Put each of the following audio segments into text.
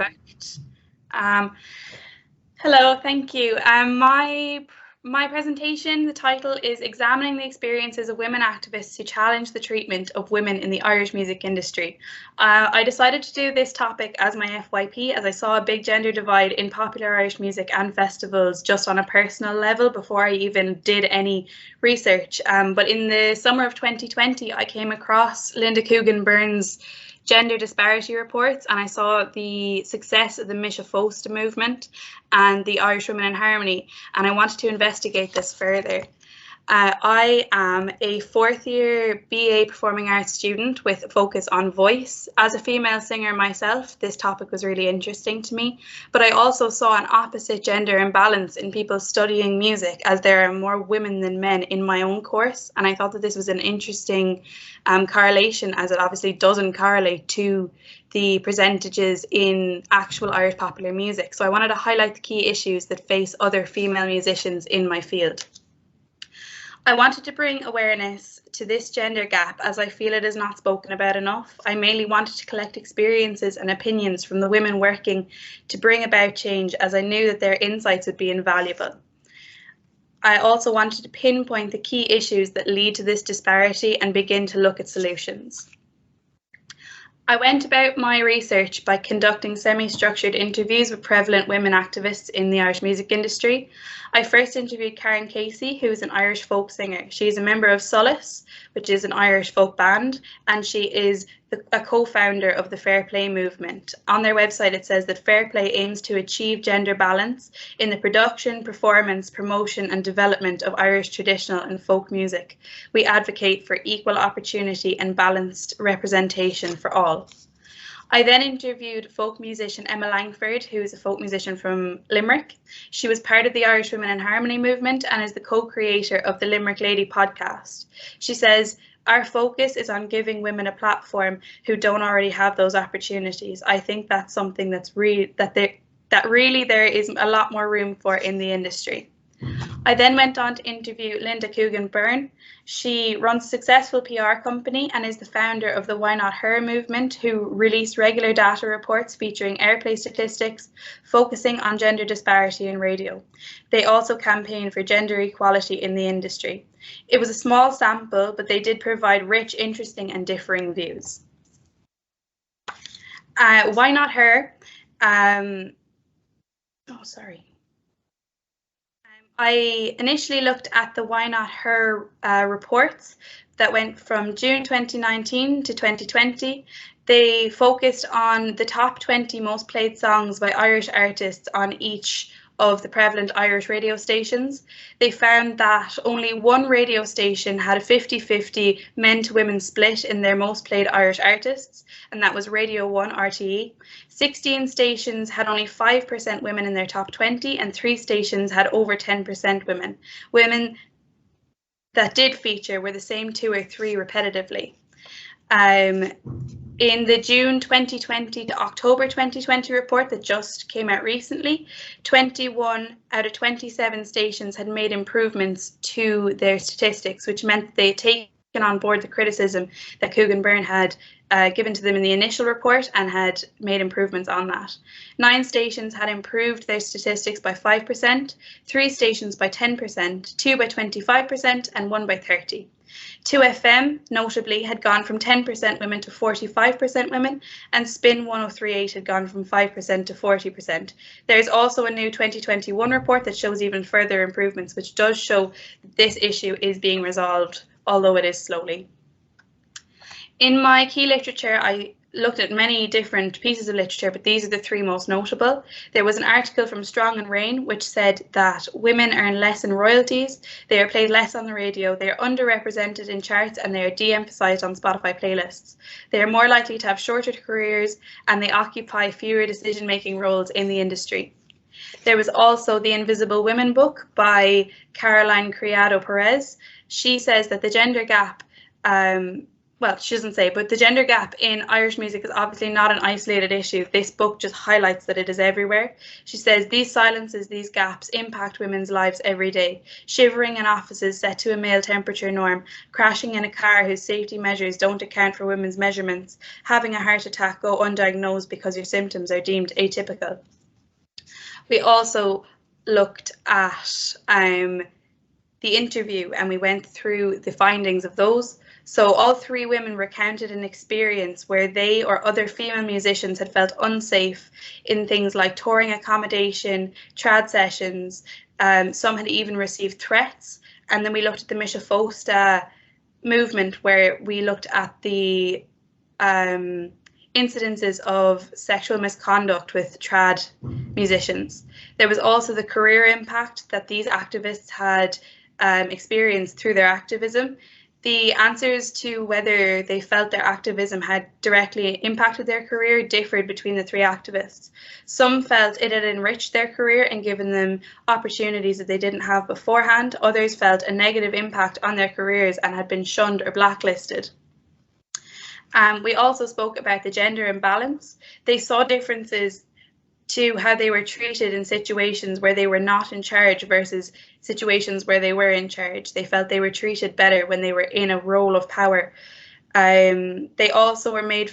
Perfect. Hello, thank you. My presentation, the title is Examining the Experiences of Women Activists Who Challenge the Treatment of Women in the Irish Music Industry. I decided to do this topic as my FYP as I saw a big gender divide in popular Irish music and festivals just on a personal level before I even did any research. But in the summer of 2020, I came across Linda Coogan Byrne's gender disparity reports, and I saw the success of the Misha Fosta movement and the Irish Women in Harmony, and I wanted to investigate this further. I am a fourth year BA Performing Arts student with a focus on voice. As a female singer myself, this topic was really interesting to me, but I also saw an opposite gender imbalance in people studying music, as there are more women than men in my own course, and I thought that this was an interesting correlation, as it obviously doesn't correlate to the percentages in actual Irish popular music. So I wanted to highlight the key issues that face other female musicians in my field. I wanted to bring awareness to this gender gap as I feel it is not spoken about enough. I mainly wanted to collect experiences and opinions from the women working to bring about change, as I knew that their insights would be invaluable. I also wanted to pinpoint the key issues that lead to this disparity and begin to look at solutions. I went about my research by conducting semi-structured interviews with prevalent women activists in the Irish music industry. I first interviewed Karen Casey, who is an Irish folk singer. She is a member of Solace, which is an Irish folk band, and she is a co-founder of the Fair Play movement. On their website, it says that Fair Play aims to achieve gender balance in the production, performance, promotion and development of Irish traditional and folk music. We advocate for equal opportunity and balanced representation for all. I then interviewed folk musician Emma Langford, who is a folk musician from Limerick. She was part of the Irish Women in Harmony movement and is the co-creator of the Limerick Lady podcast. She says, "Our focus is on giving women a platform who don't already have those opportunities. I think that's something that's really there is a lot more room for in the industry." I then went on to interview Linda Coogan Byrne. She runs a successful PR company and is the founder of the Why Not Her movement, who release regular data reports featuring airplay statistics, focusing on gender disparity in radio. They also campaign for gender equality in the industry. It was a small sample, but they did provide rich, interesting and differing views. Why Not Her? I initially looked at the Why Not Her reports that went from June 2019 to 2020. They focused on the top 20 most played songs by Irish artists on each of the prevalent Irish radio stations. They found that only one radio station had a 50-50 men to women split in their most played Irish artists, and that was Radio 1 RTE. 16 stations had only 5% women in their top 20, and 3 stations had over 10% women. Women that did feature were the same 2 or 3 repetitively. In the June 2020 to October 2020 report that just came out recently, 21 out of 27 stations had made improvements to their statistics, which meant they had taken on board the criticism that Coogan Byrne had given to them in the initial report and had made improvements on that. 9 stations had improved their statistics by 5%, 3 stations by 10%, 2 by 25% and 1 by 30%. 2FM, notably, had gone from 10% women to 45% women, and Spin 1038 had gone from 5% to 40%. There is also a new 2021 report that shows even further improvements, which does show this issue is being resolved, although it is slowly. In my key literature, I looked at many different pieces of literature, but these are the 3 most notable. There was an article from Strong and Rain which said that women earn less in royalties, they are played less on the radio, they are underrepresented in charts, and they are de-emphasized on Spotify playlists. They are more likely to have shorter careers, and they occupy fewer decision-making roles in the industry. There was also The Invisible Women book by Caroline Criado Perez. She says that the gender gap well, she doesn't say, but the gender gap in Irish music is obviously not an isolated issue. This book just highlights that it is everywhere. She says, these silences, these gaps impact women's lives every day. Shivering in offices set to a male temperature norm, crashing in a car whose safety measures don't account for women's measurements, having a heart attack go undiagnosed because your symptoms are deemed atypical. We also looked at the interview and we went through the findings of those. So all three women recounted an experience where they or other female musicians had felt unsafe in things like touring accommodation, trad sessions. Some had even received threats. And then we looked at the Misha Fosta movement, where we looked at the incidences of sexual misconduct with trad musicians. There was also the career impact that these activists had experienced through their activism. The answers to whether they felt their activism had directly impacted their career differed between the three activists. Some felt it had enriched their career and given them opportunities that they didn't have beforehand. Others felt a negative impact on their careers and had been shunned or blacklisted. We also spoke about the gender imbalance. They saw differences to how they were treated in situations where they were not in charge versus situations where they were in charge. They felt they were treated better when they were in a role of power. They also were made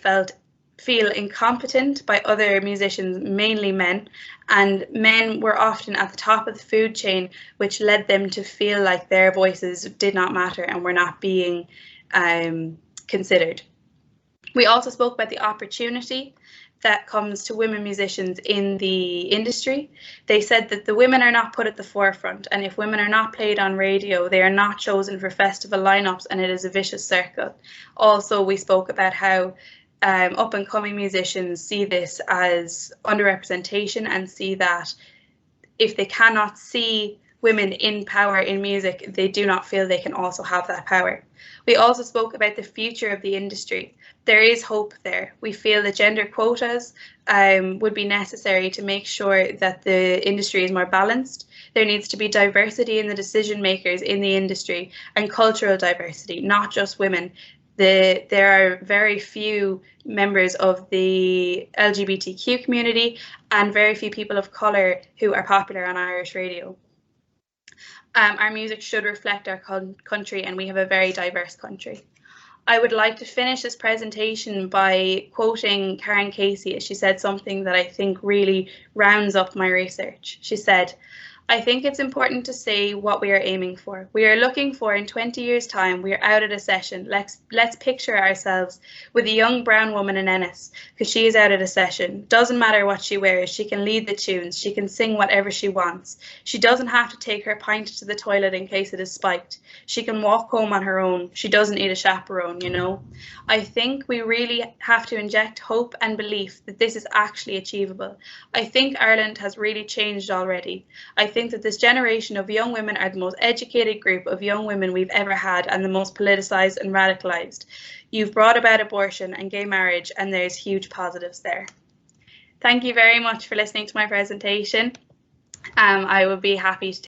feel incompetent by other musicians, mainly men, and men were often at the top of the food chain, which led them to feel like their voices did not matter and were not being considered. We also spoke about the opportunity that comes to women musicians in the industry. They said that the women are not put at the forefront, and if women are not played on radio, they are not chosen for festival lineups, and it is a vicious circle. Also, we spoke about how up-and-coming musicians see this as underrepresentation and see that if they cannot see women in power in music, they do not feel they can also have that power. We also spoke about the future of the industry. There is hope there. We feel that gender quotas would be necessary to make sure that the industry is more balanced. There needs to be diversity in the decision makers in the industry and cultural diversity, not just women. There are very few members of the LGBTQ community and very few people of colour who are popular on Irish radio. Our music should reflect our country, and we have a very diverse country. I would like to finish this presentation by quoting Karen Casey, as she said something that I think really rounds up my research. She said, I think it's important to say what we are aiming for. We are looking for, in 20 years' time, we are out at a session. Let's picture ourselves with a young brown woman in Ennis, because she is out at a session. Doesn't matter what she wears, she can lead the tunes, she can sing whatever she wants. She doesn't have to take her pint to the toilet in case it is spiked. She can walk home on her own. She doesn't need a chaperone, you know. I think we really have to inject hope and belief that this is actually achievable. I think Ireland has really changed already. I think that this generation of young women are the most educated group of young women we've ever had and the most politicized and radicalized. You've brought about abortion and gay marriage, and there's huge positives there. Thank you very much for listening to my presentation. I would be happy to